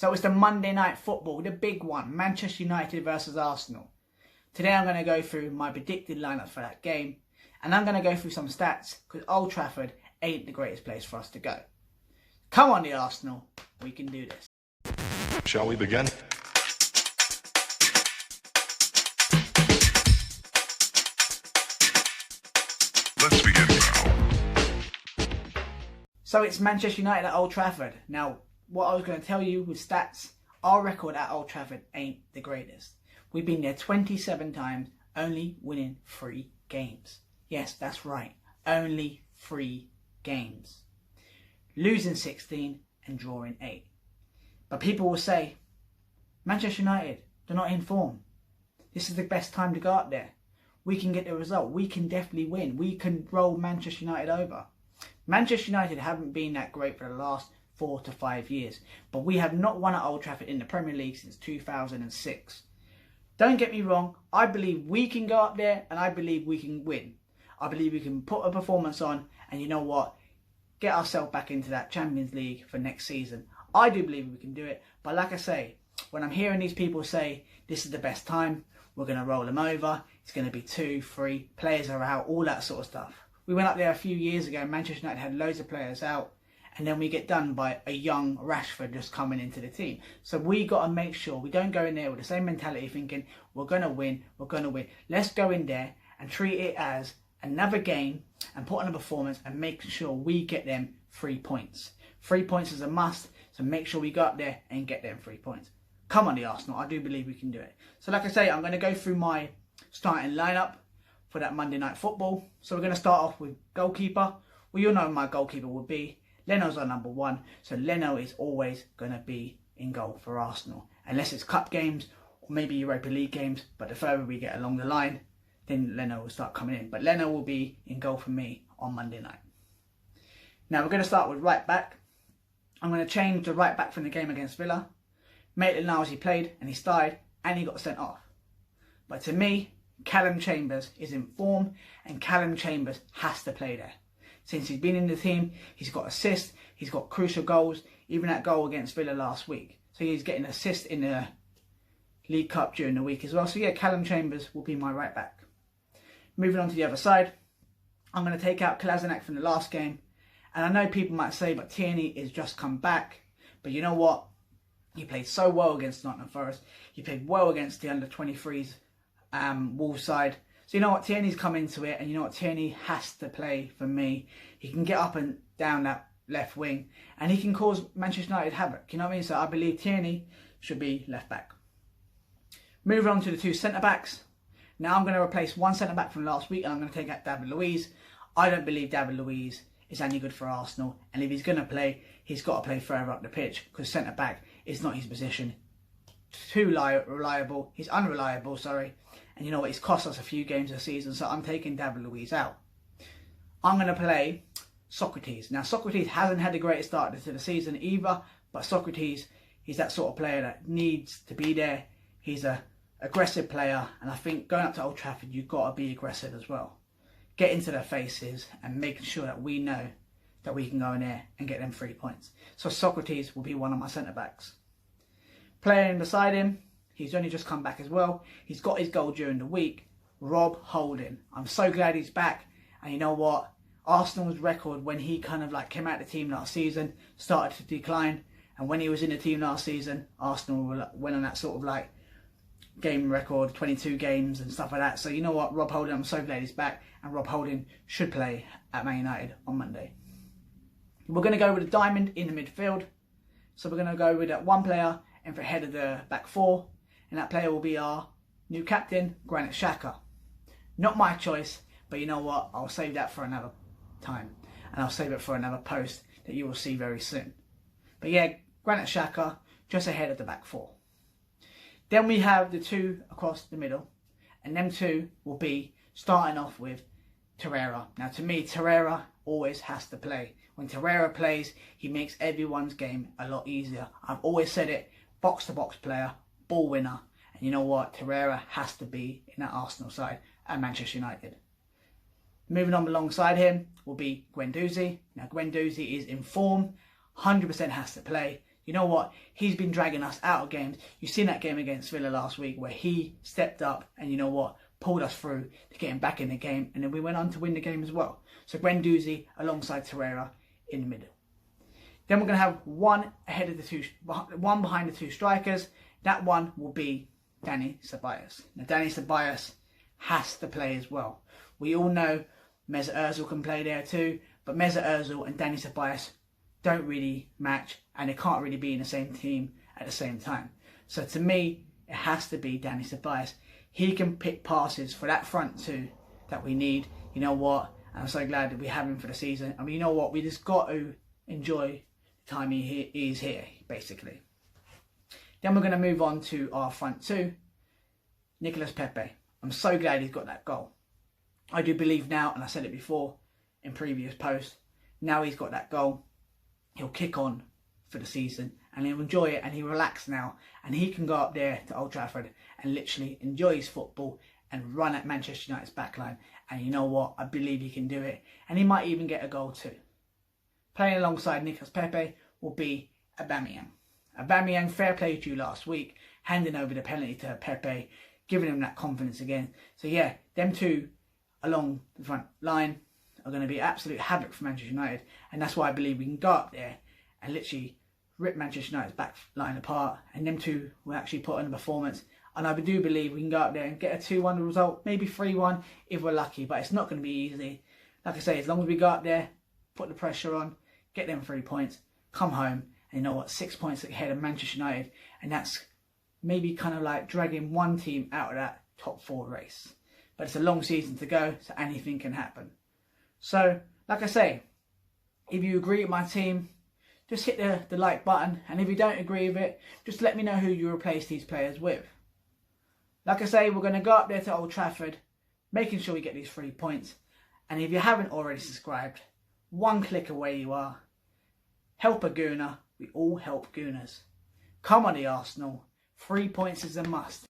So it's the Monday night football, the big one, Manchester United versus Arsenal. Today I'm going to go through my predicted lineup for that game, and I'm going to go through some stats because Old Trafford ain't the greatest place for us to go. Come on, the Arsenal, we can do this. Shall we begin? Let's begin now. So it's Manchester United at Old Trafford. Now, what I was going to tell you with stats, our record at Old Trafford ain't the greatest. We've been there 27 times, only winning 3 games. Yes, that's right, only 3 games. Losing 16 and drawing 8. But people will say, Manchester United, they're not in form. This is the best time to go up there. We can get the result. We can definitely win. We can roll Manchester United over. Manchester United haven't been that great for the last 4 to 5 years. But we have not won at Old Trafford in the Premier League since 2006. Don't get me wrong. I believe we can go up there and I believe we can win. I believe we can put a performance on and you know what? Get ourselves back into that Champions League for next season. I do believe we can do it. But like I say, when I'm hearing these people say this is the best time, we're going to roll them over, it's going to be 2, 3, players are out, all that sort of stuff. We went up there a few years ago, Manchester United had loads of players out, and then we get done by a young Rashford just coming into the team. So we got to make sure we don't go in there with the same mentality thinking, we're going to win, we're going to win. Let's go in there and treat it as another game and put on a performance and make sure we get them 3 points. 3 points is a must, so make sure we go up there and get them 3 points. Come on, the Arsenal, I do believe we can do it. So like I say, I'm going to go through my starting lineup for that Monday night football. So we're going to start off with goalkeeper. Well, you'll know my goalkeeper will be. Leno's our number 1. So Leno is always going to be in goal for Arsenal. Unless it's cup games or maybe Europa League games. But the further we get along the line, then Leno will start coming in. But Leno will be in goal for me on Monday night. Now we're going to start with right back. I'm going to change the right back from the game against Villa. Maitland-Niles, he played and he started and he got sent off. But to me, Callum Chambers is in form and Callum Chambers has to play there. Since he's been in the team, he's got assists, he's got crucial goals, even that goal against Villa last week. So he's getting assists in the League Cup during the week as well. So yeah, Callum Chambers will be my right back. Moving on to the other side, I'm going to take out Kolasinac from the last game. And I know people might say, but Tierney is just come back. But you know what? He played so well against Nottingham Forest. He played well against the under-23s Wolves side. So you know what? Tierney's come into it. And you know what? Tierney has to play for me. He can get up and down that left wing. And he can cause Manchester United havoc. You know what I mean? So I believe Tierney should be left back. Moving on to the 2 centre-backs. Now I'm going to replace one centre-back from last week. And I'm going to take out David Luiz. I don't believe David Luiz is any good for Arsenal. And if he's going to play, he's got to play further up the pitch. Because centre-back is not his position. Too reliable. He's unreliable, sorry. And you know what? He's cost us a few games this season. So I'm taking David Luiz out. I'm going to play Sokratis. Now Sokratis hasn't had the greatest start to the season either. But Sokratis, he's that sort of player that needs to be there. He's a aggressive player. And I think going up to Old Trafford, you've got to be aggressive as well. Get into their faces and making sure that we know that we can go in there and get them 3 points. So Sokratis will be one of my centre-backs. Playing beside him, he's only just come back as well. He's got his goal during the week. Rob Holding. I'm so glad he's back. And you know what? Arsenal's record when he kind of like came out of the team last season started to decline. And when he was in the team last season, Arsenal went on that sort of like game record, 22 games and stuff like that. So you know what? Rob Holding, I'm so glad he's back. And Rob Holding should play at Man United on Monday. We're going to go with a diamond in the midfield. So we're going to go with that one player in for head of the back 4. And that player will be our new captain, Granit Xhaka. Not my choice, but you know what? I'll save that for another time. And I'll save it for another post that you will see very soon. But yeah, Granit Xhaka just ahead of the back 4. Then we have the 2 across the middle. And them 2 will be starting off with Torreira. Now to me, Torreira always has to play. When Torreira plays, he makes everyone's game a lot easier. I've always said it, box-to-box player, ball winner. And you know what? Torreira has to be in that Arsenal side at Manchester United. Moving on alongside him will be Guendouzi. Now Guendouzi is in form, 100% has to play. You know what? He's been dragging us out of games. You've seen that game against Villa last week where he stepped up and you know what? Pulled us through to get him back in the game, and then we went on to win the game as well. So Guendouzi alongside Torreira in the middle. Then we're going to have one behind the two strikers. That one will be Dani Ceballos. Now Dani Ceballos has to play as well. We all know Mesut Ozil can play there too, but Mesut Ozil and Dani Ceballos don't really match, and they can't really be in the same team at the same time. So to me, it has to be Dani Ceballos. He can pick passes for that front two that we need. You know what? I'm so glad that we have him for the season. I mean, you know what? We just got to enjoy the time he's here, basically. Then we're going to move on to our front two, Nicolas Pepe. I'm so glad he's got that goal. I do believe now, and I said it before in previous posts, now he's got that goal, he'll kick on for the season and he'll enjoy it, and he'll relax now, and he can go up there to Old Trafford and literally enjoy his football and run at Manchester United's backline. And you know what? I believe he can do it, and he might even get a goal too. Playing alongside Nicolas Pepe will be Aubameyang. Aubameyang, fair play to you last week, handing over the penalty to Pepe, giving him that confidence again. So yeah, them two along the front line are going to be absolute havoc for Manchester United, and that's why I believe we can go up there and literally rip Manchester United's back line apart, and them two will actually put in a performance. And I do believe we can go up there and get a 2-1 result, maybe 3-1 if we're lucky, but it's not going to be easy. Like I say, as long as we go up there, put the pressure on, get them 3 points, come home, and you know what, 6 points ahead of Manchester United, and that's maybe kind of like dragging one team out of that top 4 race. But it's a long season to go, so anything can happen. So, like I say, if you agree with my team, just hit the like button, and if you don't agree with it, just let me know who you replace these players with. Like I say, we're going to go up there to Old Trafford, making sure we get these 3 points. And if you haven't already subscribed, one click away you are. Help a Gooner, we all help Gooners. Come on the Arsenal, 3 points is a must.